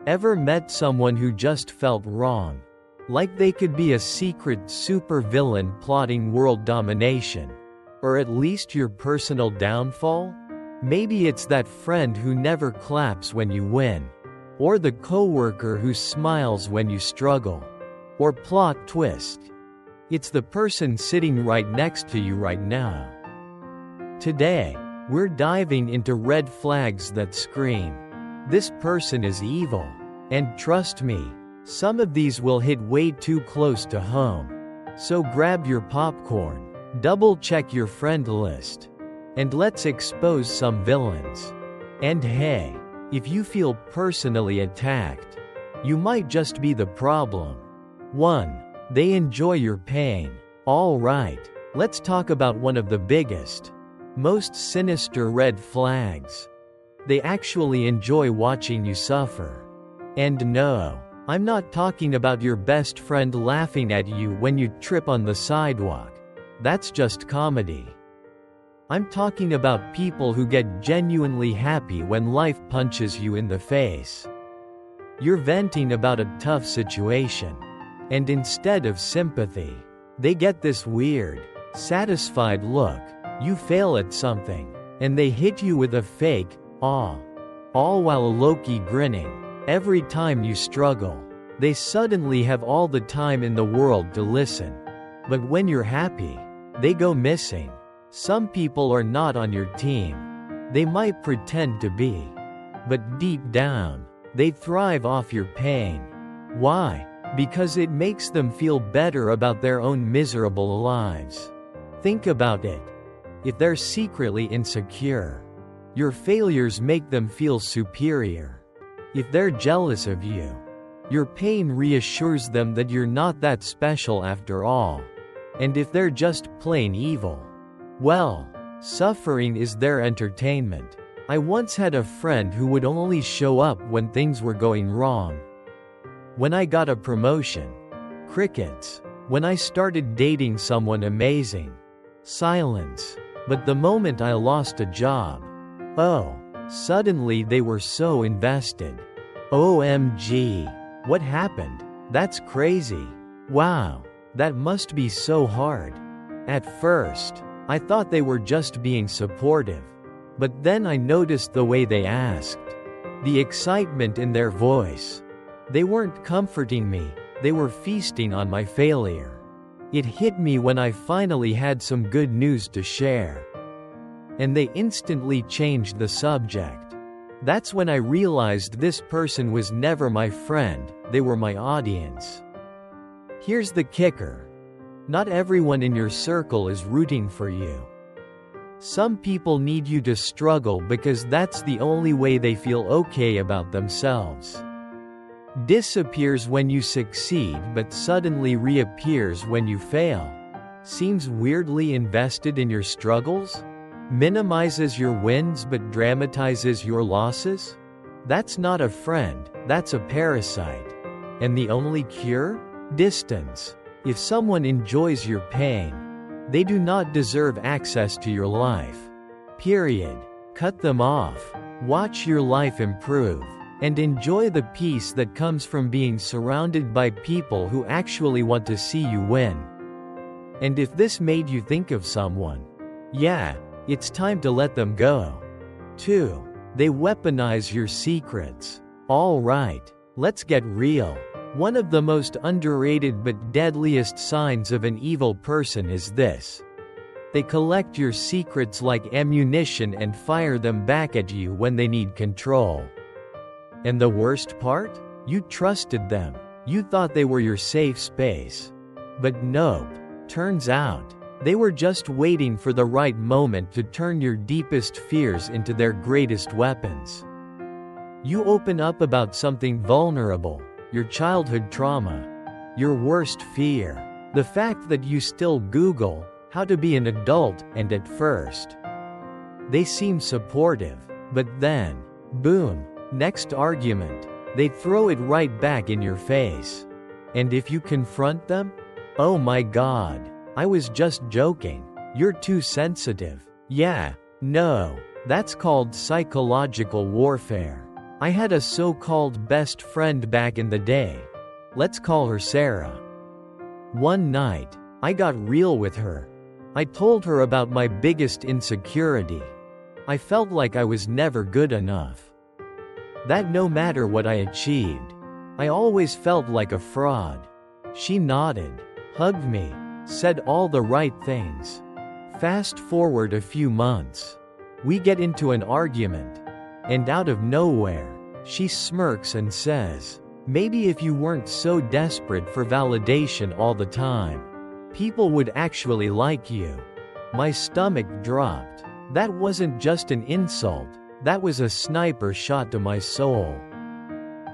Ever met someone who just felt wrong? Like they could be a secret supervillain plotting world domination? Or at least your personal downfall? Maybe it's that friend who never claps when you win. Or the coworker who smiles when you struggle. Or plot twist, it's the person sitting right next to you right now. Today, we're diving into red flags that scream, "This person is evil." And trust me, some of these will hit way too close to home. So grab your popcorn, double-check your friend list, and let's expose some villains. And hey, if you feel personally attacked, you might just be the problem. 1. They enjoy your pain. Alright, let's talk about one of the biggest, most sinister red flags. They actually enjoy watching you suffer. And no, I'm not talking about your best friend laughing at you when you trip on the sidewalk. That's just comedy. I'm talking about people who get genuinely happy when life punches you in the face. You're venting about a tough situation. And instead of sympathy, they get this weird, satisfied look. You fail at something, and they hit you with a fake aw, all while low-key grinning. Every time you struggle, they suddenly have all the time in the world to listen. But when you're happy, they go missing. Some people are not on your team. They might pretend to be. But deep down, they thrive off your pain. Why? Because it makes them feel better about their own miserable lives. Think about it. If they're secretly insecure, your failures make them feel superior. If they're jealous of you, your pain reassures them that you're not that special after all. And if they're just plain evil, well, suffering is their entertainment. I once had a friend who would only show up when things were going wrong. When I got a promotion, crickets. When I started dating someone amazing, silence. But the moment I lost a job, oh, suddenly they were so invested. OMG. What happened? That's crazy. Wow. That must be so hard. At first, I thought they were just being supportive. But then I noticed the way they asked. The excitement in their voice. They weren't comforting me, they were feasting on my failure. It hit me when I finally had some good news to share. And they instantly changed the subject. That's when I realized this person was never my friend, they were my audience. Here's the kicker. Not everyone in your circle is rooting for you. Some people need you to struggle because that's the only way they feel okay about themselves. Disappears when you succeed but suddenly reappears when you fail. Seems weirdly invested in your struggles? Minimizes your wins but dramatizes your losses? That's not a friend, that's a parasite. And the only cure? Distance. If someone enjoys your pain, they do not deserve access to your life. Period. Cut them off. Watch your life improve. And enjoy the peace that comes from being surrounded by people who actually want to see you win. And if this made you think of someone, yeah, it's time to let them go. 2. They weaponize your secrets. Alright, let's get real. One of the most underrated but deadliest signs of an evil person is this. They collect your secrets like ammunition and fire them back at you when they need control. And the worst part? You trusted them. You thought they were your safe space. But nope. Turns out, they were just waiting for the right moment to turn your deepest fears into their greatest weapons. You open up about something vulnerable, your childhood trauma, your worst fear, the fact that you still Google how to be an adult, and at first, they seem supportive, but then, boom, next argument, they throw it right back in your face. And if you confront them, oh my god, I was just joking, you're too sensitive. Yeah, no, that's called psychological warfare. I had a so-called best friend back in the day. Let's call her Sarah. One night, I got real with her. I told her about my biggest insecurity. I felt like I was never good enough. That no matter what I achieved, I always felt like a fraud. She nodded, hugged me, said all the right things. Fast forward a few months. We get into an argument. And out of nowhere, she smirks and says, "Maybe if you weren't so desperate for validation all the time, people would actually like you." My stomach dropped. That wasn't just an insult, that was a sniper shot to my soul.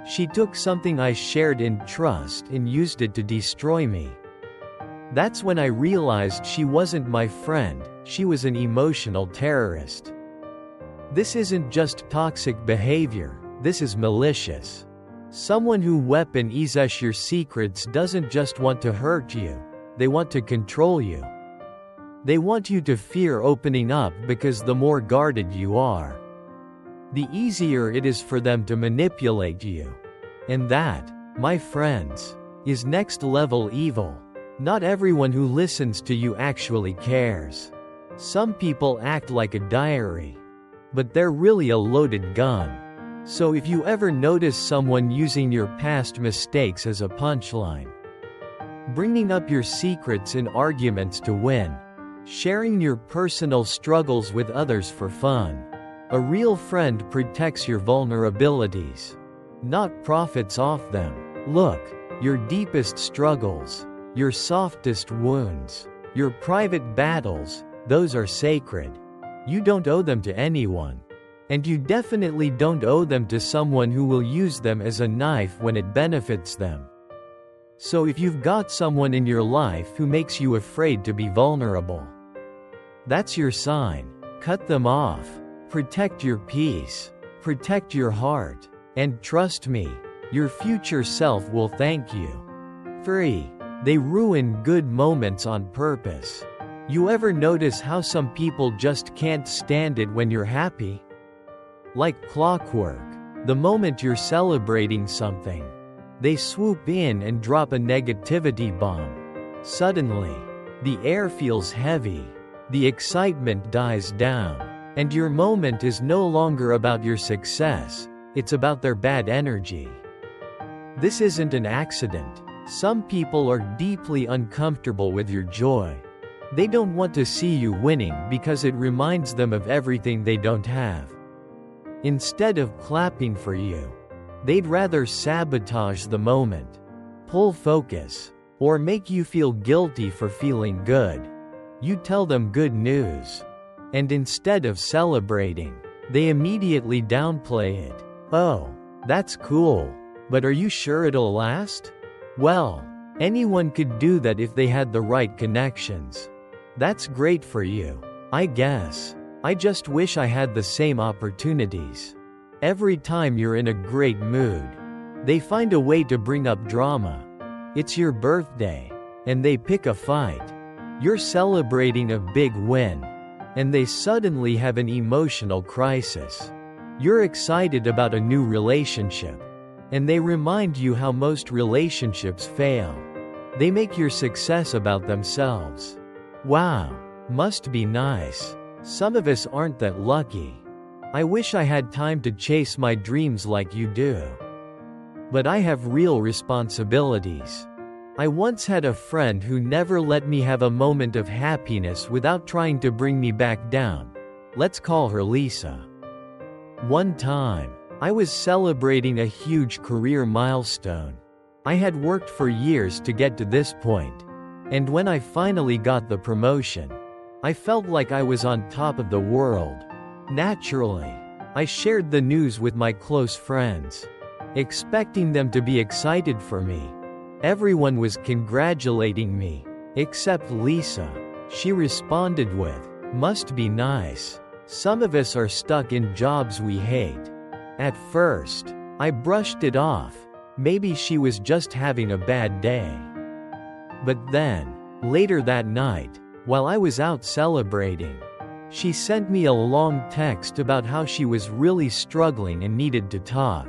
She took something I shared in trust and used it to destroy me. That's when I realized she wasn't my friend, she was an emotional terrorist. This isn't just toxic behavior, this is malicious. Someone who weaponizes your secrets doesn't just want to hurt you, they want to control you. They want you to fear opening up because the more guarded you are, the easier it is for them to manipulate you. And that, my friends, is next level evil. Not everyone who listens to you actually cares. Some people act like a diary, but they're really a loaded gun. So if you ever notice someone using your past mistakes as a punchline, bringing up your secrets in arguments to win, sharing your personal struggles with others for fun, a real friend protects your vulnerabilities, not profits off them. Look, your deepest struggles, your softest wounds, your private battles, those are sacred. You don't owe them to anyone. And you definitely don't owe them to someone who will use them as a knife when it benefits them. So if you've got someone in your life who makes you afraid to be vulnerable, that's your sign. Cut them off. Protect your peace. Protect your heart. And trust me, your future self will thank you. 3. They ruin good moments on purpose. You ever notice how some people just can't stand it when you're happy? Like clockwork, the moment you're celebrating something, they swoop in and drop a negativity bomb. Suddenly, the air feels heavy, the excitement dies down, and your moment is no longer about your success, it's about their bad energy. This isn't an accident. Some people are deeply uncomfortable with your joy. They don't want to see you winning because it reminds them of everything they don't have. Instead of clapping for you, they'd rather sabotage the moment, pull focus, or make you feel guilty for feeling good. You tell them good news, and instead of celebrating, they immediately downplay it. "Oh, that's cool, but are you sure it'll last?" Well, anyone could do that if they had the right connections. That's great for you, I guess. I just wish I had the same opportunities. Every time you're in a great mood, they find a way to bring up drama. It's your birthday, and they pick a fight. You're celebrating a big win, and they suddenly have an emotional crisis. You're excited about a new relationship, and they remind you how most relationships fail. They make your success about themselves. Wow, must be nice. Some of us aren't that lucky. I wish I had time to chase my dreams like you do. But I have real responsibilities. I once had a friend who never let me have a moment of happiness without trying to bring me back down. Let's call her Lisa. One time, I was celebrating a huge career milestone. I had worked for years to get to this point, and when I finally got the promotion, I felt like I was on top of the world. Naturally, I shared the news with my close friends, expecting them to be excited for me. Everyone was congratulating me, except Lisa. She responded with, "Must be nice. Some of us are stuck in jobs we hate." At first, I brushed it off. Maybe she was just having a bad day. But then, later that night, while I was out celebrating, She sent me a long text about how she was really struggling and needed to talk.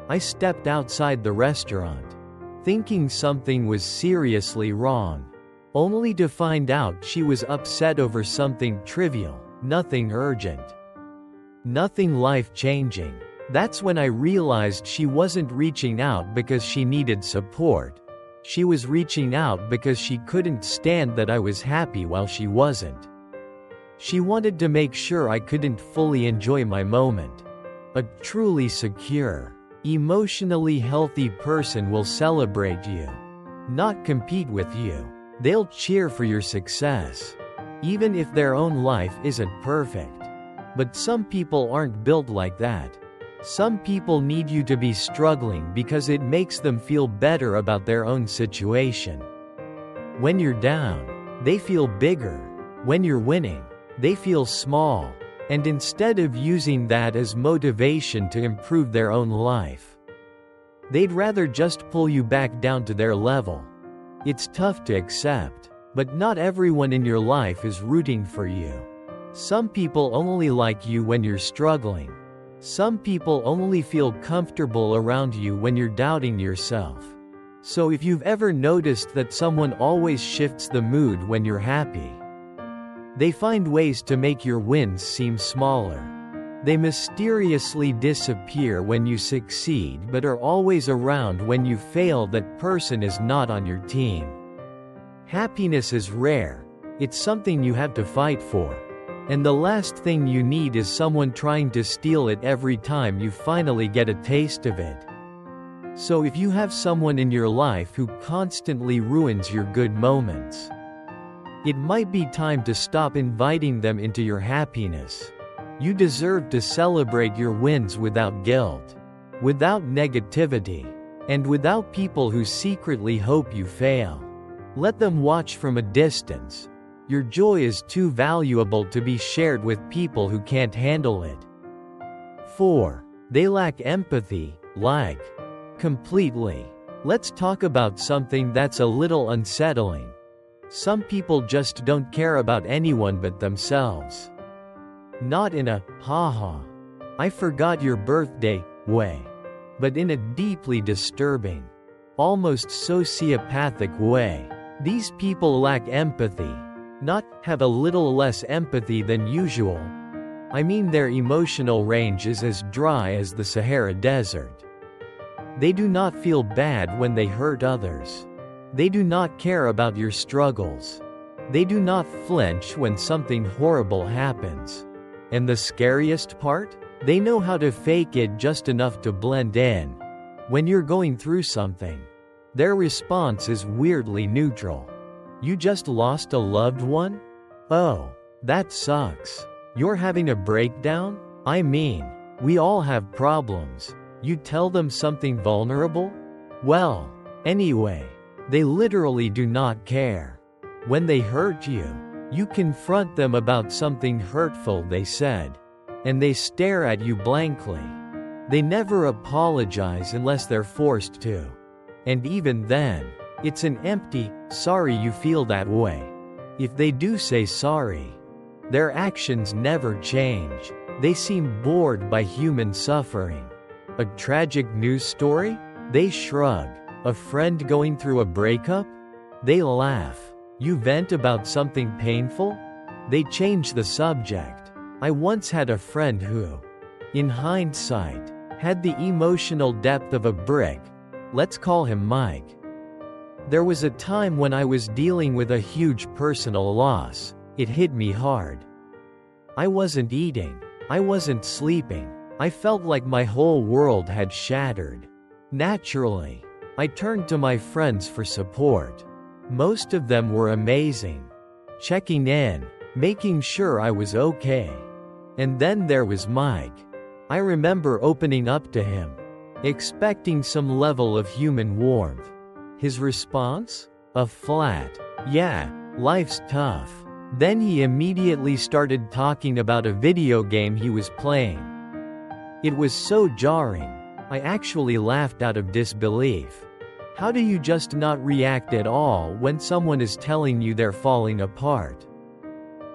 I stepped outside the restaurant, thinking something was seriously wrong, only to find out she was upset over something trivial, nothing urgent, nothing life-changing. That's when I realized she wasn't reaching out because she needed support. She was reaching out because she couldn't stand that I was happy while she wasn't. She wanted to make sure I couldn't fully enjoy my moment. A truly secure, emotionally healthy person will celebrate you, not compete with you. They'll cheer for your success, even if their own life isn't perfect. But some people aren't built like that. Some people need you to be struggling because it makes them feel better about their own situation. When you're down, they feel bigger. When you're winning, they feel small. And instead of using that as motivation to improve their own life, they'd rather just pull you back down to their level. It's tough to accept, but not everyone in your life is rooting for you. Some people only like you when you're struggling. Some people only feel comfortable around you when you're doubting yourself. So if you've ever noticed that someone always shifts the mood when you're happy, they find ways to make your wins seem smaller. They mysteriously disappear when you succeed but are always around when you fail. That person is not on your team. Happiness is rare. It's something you have to fight for. And the last thing you need is someone trying to steal it every time you finally get a taste of it. So if you have someone in your life who constantly ruins your good moments, it might be time to stop inviting them into your happiness. You deserve to celebrate your wins without guilt, without negativity, and without people who secretly hope you fail. Let them watch from a distance. Your joy is too valuable to be shared with people who can't handle it. 4. They lack empathy, completely. Let's talk about something that's a little unsettling. Some people just don't care about anyone but themselves. Not in a, haha, I forgot your birthday, way, but in a deeply disturbing, almost sociopathic way. These people lack empathy. Not have a little less empathy than usual. I mean, their emotional range is as dry as the Sahara Desert. They do not feel bad when they hurt others. They do not care about your struggles. They do not flinch when something horrible happens. And the scariest part? They know how to fake it just enough to blend in. When you're going through something, their response is weirdly neutral. You just lost a loved one? Oh, that sucks. You're having a breakdown? I mean, we all have problems. You tell them something vulnerable? Well, anyway, they literally do not care. When they hurt you, you confront them about something hurtful they said, and they stare at you blankly. They never apologize unless they're forced to. And even then, it's an empty, sorry you feel that way. If they do say sorry, their actions never change. They seem bored by human suffering. A tragic news story? They shrug. A friend going through a breakup? They laugh. You vent about something painful? They change the subject. I once had a friend who, in hindsight, had the emotional depth of a brick. Let's call him Mike. There was a time when I was dealing with a huge personal loss. It hit me hard. I wasn't eating. I wasn't sleeping. I felt like my whole world had shattered. Naturally, I turned to my friends for support. Most of them were amazing, checking in, making sure I was okay. And then there was Mike. I remember opening up to him, expecting some level of human warmth. His response? A flat, yeah, life's tough. Then he immediately started talking about a video game he was playing. It was so jarring. I actually laughed out of disbelief. How do you just not react at all when someone is telling you they're falling apart?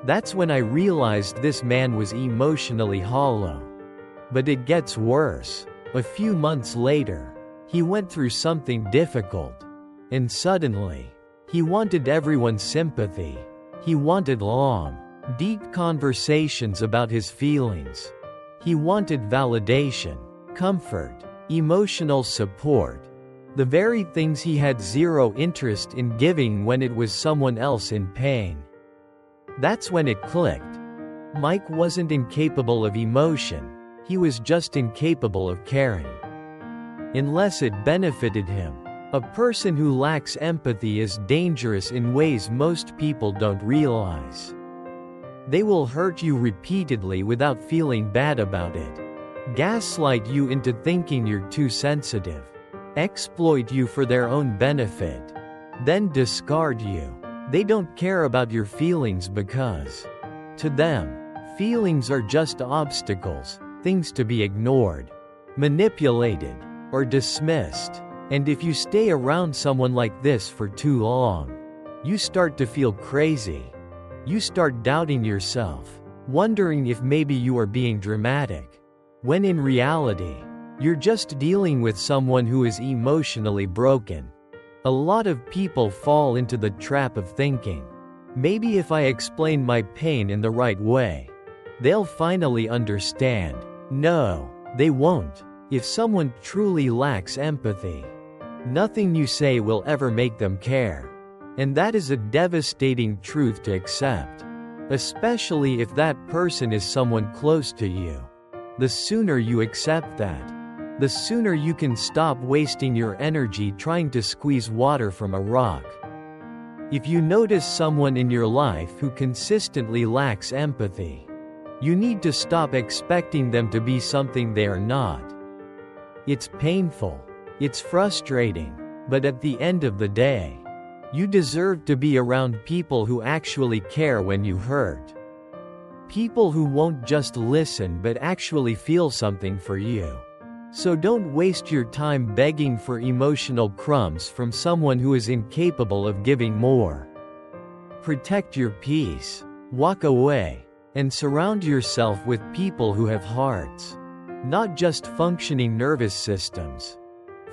That's when I realized this man was emotionally hollow. But it gets worse. A few months later, he went through something difficult. And suddenly, he wanted everyone's sympathy. He wanted long, deep conversations about his feelings. He wanted validation, comfort, emotional support. The very things he had zero interest in giving when it was someone else in pain. That's when it clicked. Mike wasn't incapable of emotion, he was just incapable of caring. Unless it benefited him. A person who lacks empathy is dangerous in ways most people don't realize. They will hurt you repeatedly without feeling bad about it. Gaslight you into thinking you're too sensitive. Exploit you for their own benefit. Then discard you. They don't care about your feelings because, to them, feelings are just obstacles, things to be ignored, manipulated, or dismissed. And if you stay around someone like this for too long, you start to feel crazy. You start doubting yourself, wondering if maybe you are being dramatic, when in reality, you're just dealing with someone who is emotionally broken. A lot of people fall into the trap of thinking, maybe if I explain my pain in the right way, they'll finally understand. No, they won't. If someone truly lacks empathy, nothing you say will ever make them care. And that is a devastating truth to accept, especially if that person is someone close to you. The sooner you accept that, the sooner you can stop wasting your energy trying to squeeze water from a rock. If you notice someone in your life who consistently lacks empathy, you need to stop expecting them to be something they are not. It's painful, it's frustrating, but at the end of the day, you deserve to be around people who actually care when you hurt. People who won't just listen but actually feel something for you. So don't waste your time begging for emotional crumbs from someone who is incapable of giving more. Protect your peace, walk away, and surround yourself with people who have hearts, not just functioning nervous systems.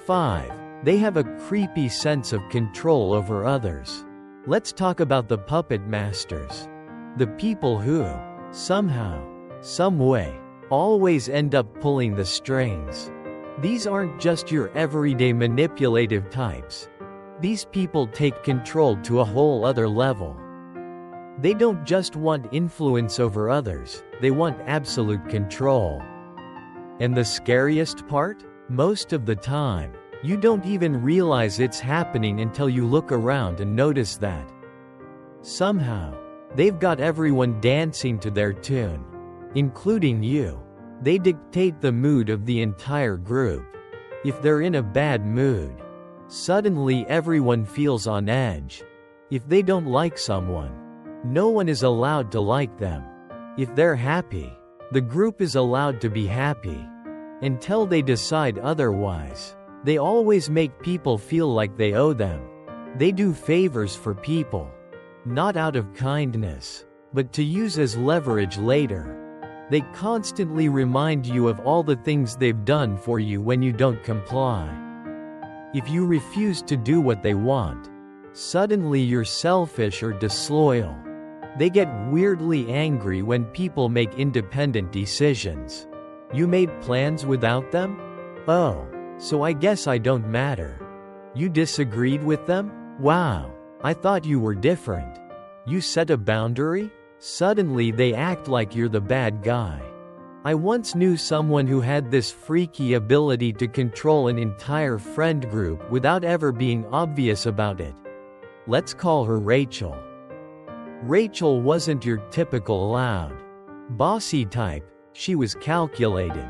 5. They have a creepy sense of control over others. Let's talk about the puppet masters. The people who, somehow, some way, always end up pulling the strings. These aren't just your everyday manipulative types. These people take control to a whole other level. They don't just want influence over others, they want absolute control. And the scariest part? Most of the time, you don't even realize it's happening until you look around and notice that. Somehow, they've got everyone dancing to their tune, including you. They dictate the mood of the entire group. If they're in a bad mood, suddenly everyone feels on edge. If they don't like someone, no one is allowed to like them. If they're happy, the group is allowed to be happy. Until they decide otherwise, they always make people feel like they owe them. They do favors for people, not out of kindness, but to use as leverage later. They constantly remind you of all the things they've done for you when you don't comply. If you refuse to do what they want, suddenly you're selfish or disloyal. They get weirdly angry when people make independent decisions. You made plans without them? Oh, so I guess I don't matter. You disagreed with them? Wow, I thought you were different. You set a boundary? Suddenly they act like you're the bad guy. I once knew someone who had this freaky ability to control an entire friend group without ever being obvious about it. Let's call her Rachel. Rachel wasn't your typical loud, bossy type, she was calculated.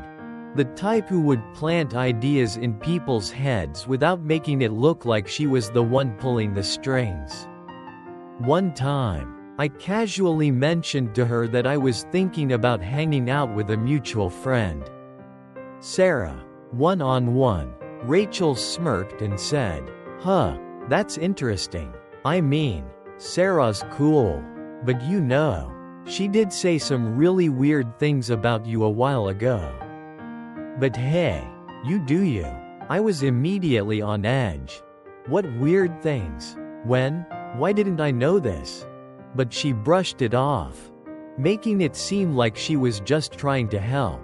The type who would plant ideas in people's heads without making it look like she was the one pulling the strings. One time, I casually mentioned to her that I was thinking about hanging out with a mutual friend, Sarah, one-on-one. Rachel smirked and said, "Huh, that's interesting. I mean, Sarah's cool, but She did say some really weird things about you a while ago. But hey, you do you. I was immediately on edge. What weird things? When? Why didn't I know this? But she brushed it off, making it seem like she was just trying to help.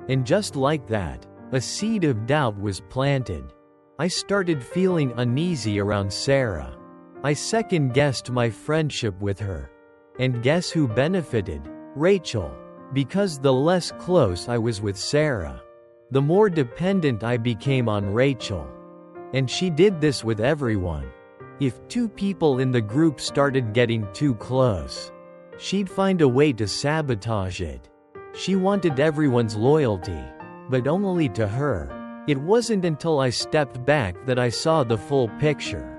And just like that, a seed of doubt was planted. I started feeling uneasy around Sarah. I second-guessed my friendship with her. And guess who benefited? Rachel. Because the less close I was with Sarah, the more dependent I became on Rachel. And she did this with everyone. If two people in the group started getting too close, she'd find a way to sabotage it. She wanted everyone's loyalty, but only to her. It wasn't until I stepped back that I saw the full picture.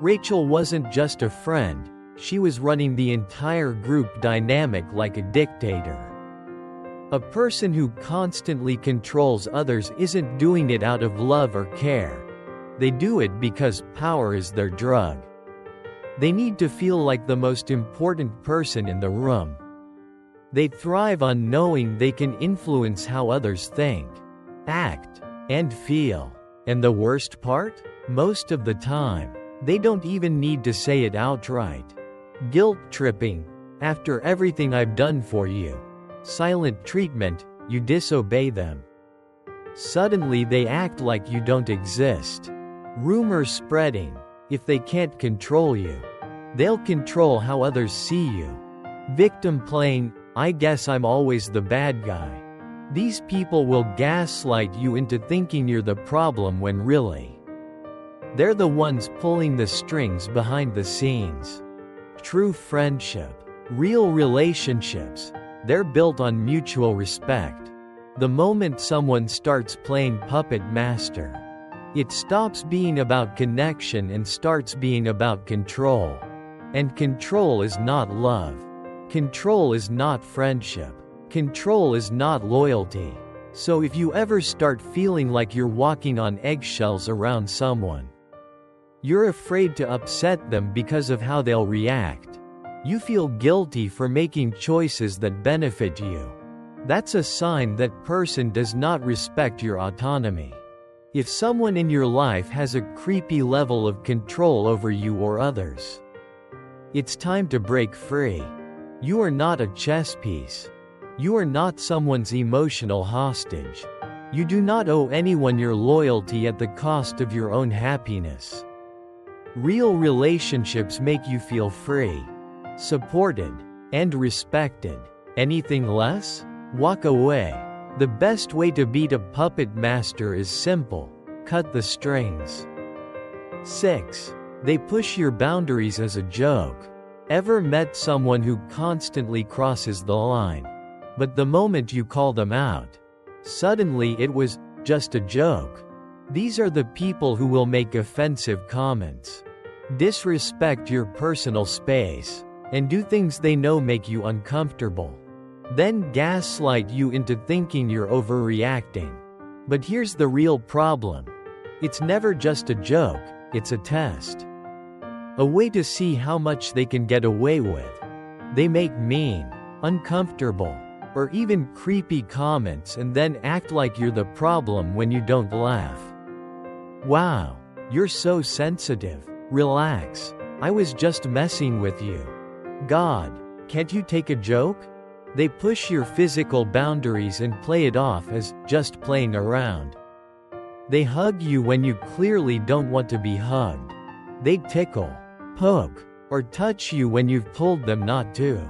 Rachel wasn't just a friend, she was running the entire group dynamic like a dictator. A person who constantly controls others isn't doing it out of love or care. They do it because power is their drug. They need to feel like the most important person in the room. They thrive on knowing they can influence how others think, act, and feel. And the worst part? Most of the time, they don't even need to say it outright. Guilt tripping. After everything I've done for you. Silent treatment, you disobey them. Suddenly they act like you don't exist. Rumors spreading. If they can't control you, they'll control how others see you. Victim playing, I guess I'm always the bad guy. These people will gaslight you into thinking you're the problem when really, they're the ones pulling the strings behind the scenes. True friendship, real relationships, they're built on mutual respect. The moment someone starts playing puppet master, it stops being about connection and starts being about control. And control is not love. Control is not friendship. Control is not loyalty. So if you ever start feeling like you're walking on eggshells around someone, you're afraid to upset them because of how they'll react. You feel guilty for making choices that benefit you. That's a sign that person does not respect your autonomy. If someone in your life has a creepy level of control over you or others, it's time to break free. You are not a chess piece. You are not someone's emotional hostage. You do not owe anyone your loyalty at the cost of your own happiness. Real relationships make you feel free, supported, and respected. Anything less? Walk away. The best way to beat a puppet master is simple: cut the strings. 6. They push your boundaries as a joke. Ever met someone who constantly crosses the line, but the moment you call them out, suddenly it was just a joke? These are the people who will make offensive comments, disrespect your personal space, and do things they know make you uncomfortable. Then gaslight you into thinking you're overreacting. But here's the real problem. It's never just a joke, it's a test. A way to see how much they can get away with. They make mean, uncomfortable, or even creepy comments and then act like you're the problem when you don't laugh. Wow, you're so sensitive. Relax. I was just messing with you. God, can't you take a joke? They push your physical boundaries and play it off as just playing around. They hug you when you clearly don't want to be hugged. They tickle, poke, or touch you when you've told them not to.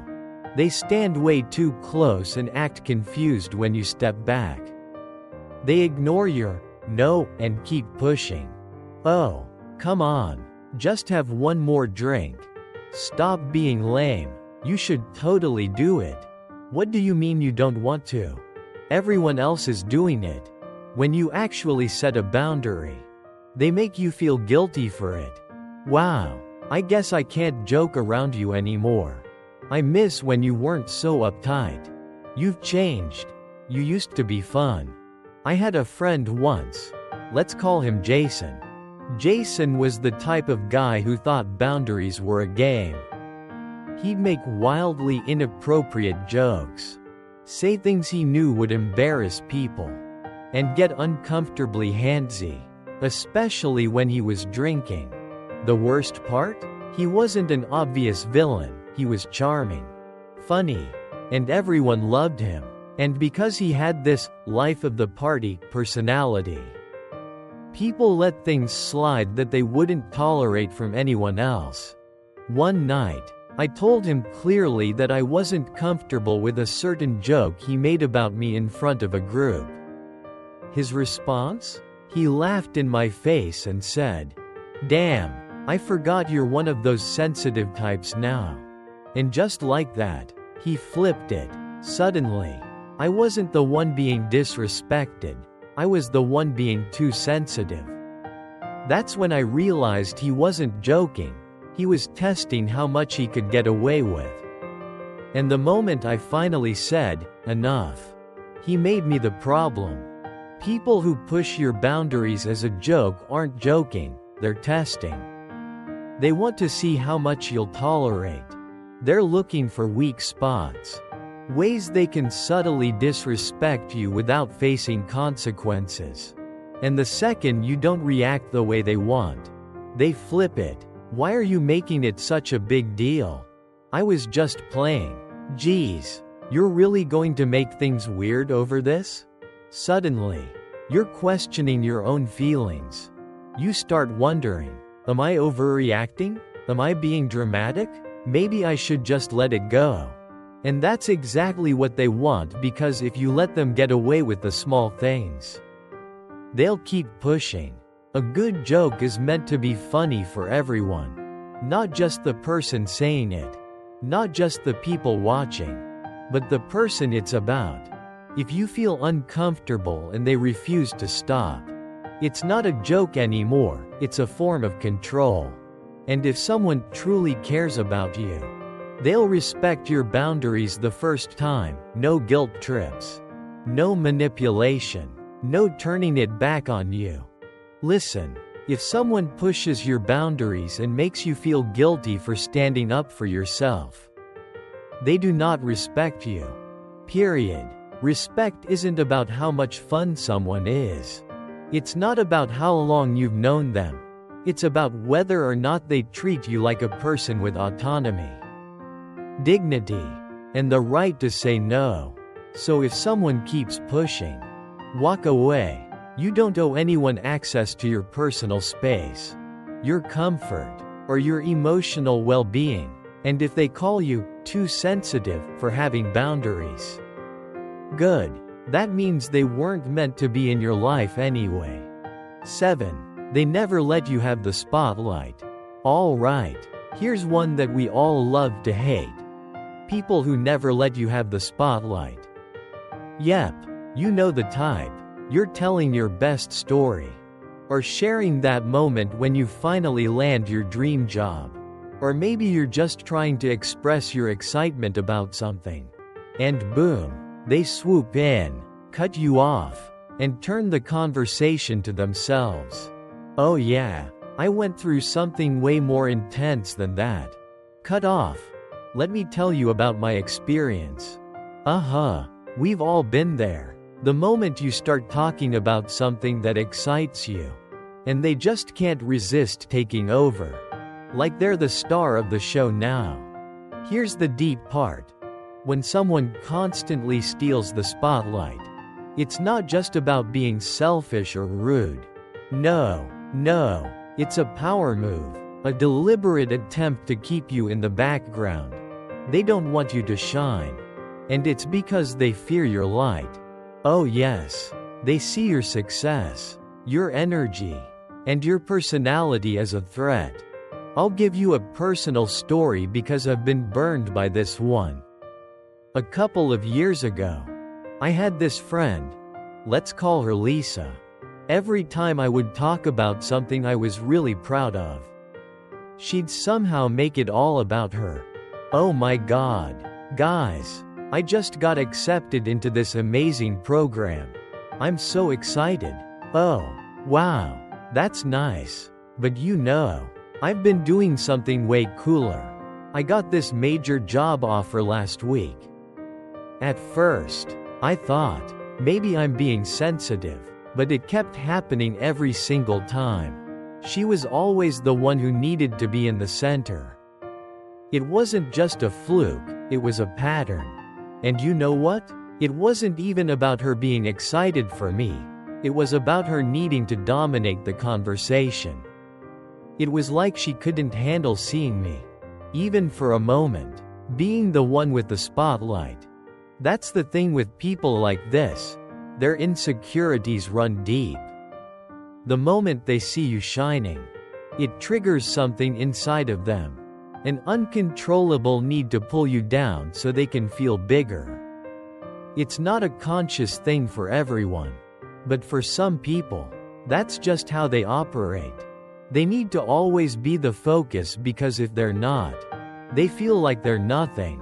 They stand way too close and act confused when you step back. They ignore your no and keep pushing. Oh, come on. Just have one more drink. Stop being lame. You should totally do it. What do you mean you don't want to? Everyone else is doing it. When you actually set a boundary, they make you feel guilty for it. Wow, I guess I can't joke around you anymore. I miss when you weren't so uptight. You've changed. You used to be fun. I had a friend once. Let's call him Jason. Jason was the type of guy who thought boundaries were a game. He'd make wildly inappropriate jokes, say things he knew would embarrass people, and get uncomfortably handsy, especially when he was drinking. The worst part? He wasn't an obvious villain, he was charming, funny, and everyone loved him. And because he had this life of the party personality, people let things slide that they wouldn't tolerate from anyone else. One night, I told him clearly that I wasn't comfortable with a certain joke he made about me in front of a group. His response? He laughed in my face and said, "Damn, I forgot you're one of those sensitive types now." And just like that, he flipped it. Suddenly, I wasn't the one being disrespected, I was the one being too sensitive. That's when I realized he wasn't joking, he was testing how much he could get away with. And the moment I finally said, "Enough," he made me the problem. People who push your boundaries as a joke aren't joking, they're testing. They want to see how much you'll tolerate. They're looking for weak spots, ways they can subtly disrespect you without facing consequences. And the second you don't react the way they want, they flip it. "Why are you making it such a big deal? I was just playing." Geez, you're really going to make things weird over this? Suddenly, you're questioning your own feelings. You start wondering, am I overreacting? Am I being dramatic? Maybe I should just let it go. And that's exactly what they want, because if you let them get away with the small things, they'll keep pushing. A good joke is meant to be funny for everyone. Not just the person saying it. Not just the people watching. But the person it's about. If you feel uncomfortable and they refuse to stop, it's not a joke anymore, it's a form of control. And if someone truly cares about you, they'll respect your boundaries the first time. No guilt trips. No manipulation. No turning it back on you. Listen, if someone pushes your boundaries and makes you feel guilty for standing up for yourself, they do not respect you. Period. Respect isn't about how much fun someone is. It's not about how long you've known them. It's about whether or not they treat you like a person with autonomy, dignity, and the right to say no. So if someone keeps pushing, walk away. You don't owe anyone access to your personal space, your comfort, or your emotional well-being. And if they call you too sensitive for having boundaries, good. That means they weren't meant to be in your life anyway. 7. They never let you have the spotlight. Alright, here's one that we all love to hate. People who never let you have the spotlight. Yep, you know the type. You're telling your best story, or sharing that moment when you finally land your dream job. Or maybe you're just trying to express your excitement about something. And boom, they swoop in, cut you off, and turn the conversation to themselves. "Oh yeah, I went through something way more intense than that." Cut off. "Let me tell you about my experience." We've all been there. The moment you start talking about something that excites you, and they just can't resist taking over. Like they're the star of the show now. Here's the deep part. When someone constantly steals the spotlight, it's not just about being selfish or rude. No, it's a power move, a deliberate attempt to keep you in the background. They don't want you to shine. And it's because they fear your light. Oh yes, they see your success, your energy, and your personality as a threat. I'll give you a personal story because I've been burned by this one. A couple of years ago, I had this friend. Let's call her Lisa. Every time I would talk about something I was really proud of, she'd somehow make it all about her. Oh my God, guys, I just got accepted into this amazing program. I'm so excited. Oh, wow, that's nice. But you know, I've been doing something way cooler. I got this major job offer last week. At first, I thought, maybe I'm being sensitive, but it kept happening every single time. She was always the one who needed to be in the center. It wasn't just a fluke, it was a pattern. And you know what? It wasn't even about her being excited for me. It was about her needing to dominate the conversation. It was like she couldn't handle seeing me, even for a moment, being the one with the spotlight. That's the thing with people like this. Their insecurities run deep. The moment they see you shining, it triggers something inside of them. An uncontrollable need to pull you down so they can feel bigger. It's not a conscious thing for everyone. But for some people, that's just how they operate. They need to always be the focus because if they're not, they feel like they're nothing.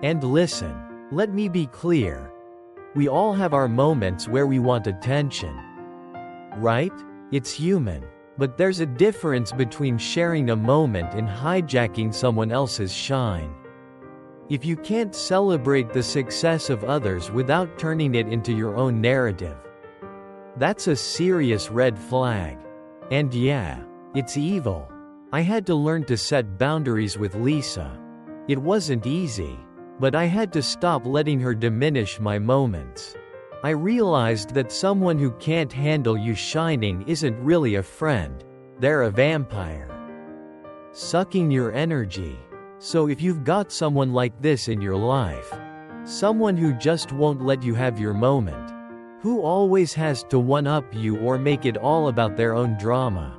And listen, let me be clear. We all have our moments where we want attention. Right? It's human. But there's a difference between sharing a moment and hijacking someone else's shine. If you can't celebrate the success of others without turning it into your own narrative, that's a serious red flag. And yeah, it's evil. I had to learn to set boundaries with Lisa. It wasn't easy, but I had to stop letting her diminish my moments. I realized that someone who can't handle you shining isn't really a friend, they're a vampire, sucking your energy. So if you've got someone like this in your life, someone who just won't let you have your moment, who always has to one-up you or make it all about their own drama,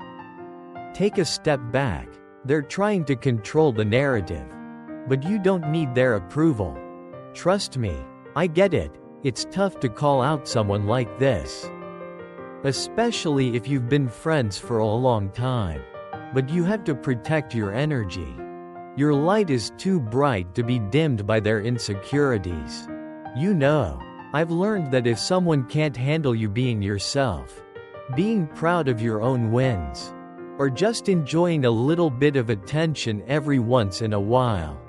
take a step back. They're trying to control the narrative, but you don't need their approval. Trust me, I get it. It's tough to call out someone like this, especially if you've been friends for a long time. But you have to protect your energy. Your light is too bright to be dimmed by their insecurities. You know, I've learned that if someone can't handle you being yourself, being proud of your own wins, or just enjoying a little bit of attention every once in a while,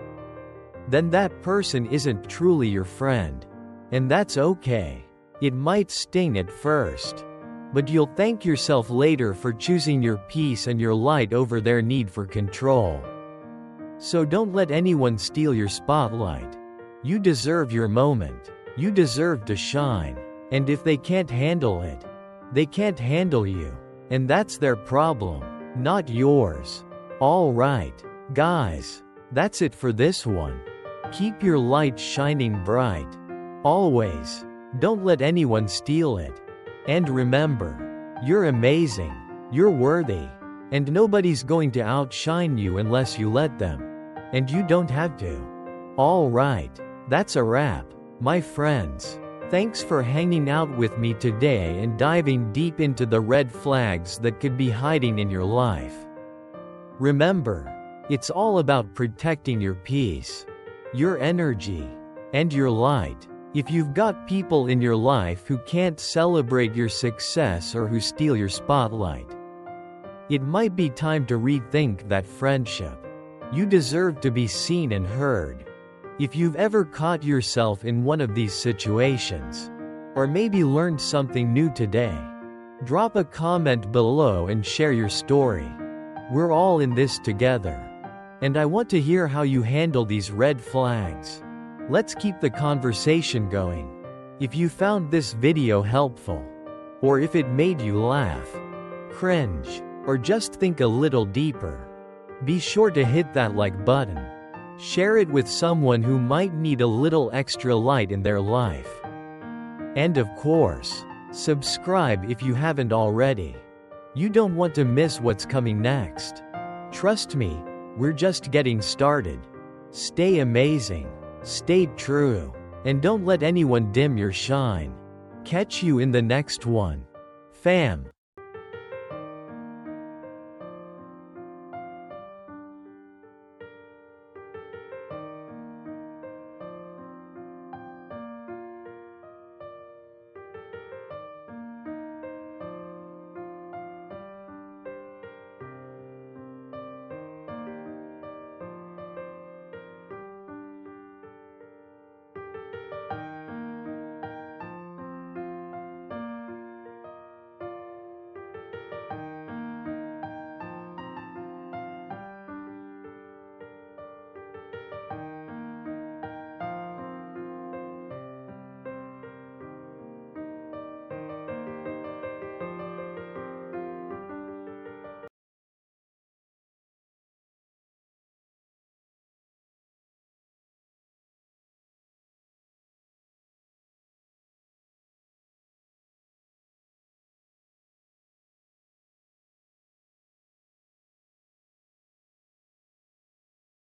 then that person isn't truly your friend. And that's okay. It might sting at first, but you'll thank yourself later for choosing your peace and your light over their need for control. So don't let anyone steal your spotlight. You deserve your moment. You deserve to shine. And if they can't handle it, they can't handle you. And that's their problem, not yours. All right, guys, that's it for this one. Keep your light shining bright. Always. Don't let anyone steal it. And remember, you're amazing, you're worthy, and nobody's going to outshine you unless you let them. And you don't have to. Alright, that's a wrap, my friends. Thanks for hanging out with me today and diving deep into the red flags that could be hiding in your life. Remember, it's all about protecting your peace, your energy, and your light. If you've got people in your life who can't celebrate your success or who steal your spotlight, it might be time to rethink that friendship. You deserve to be seen and heard. If you've ever caught yourself in one of these situations, or maybe learned something new today, drop a comment below and share your story. We're all in this together. And I want to hear how you handle these red flags. Let's keep the conversation going. If you found this video helpful, or if it made you laugh, cringe, or just think a little deeper, be sure to hit that like button. Share it with someone who might need a little extra light in their life. And of course, subscribe if you haven't already. You don't want to miss what's coming next. Trust me, we're just getting started. Stay amazing. Stay true. And don't let anyone dim your shine. Catch you in the next one. Fam.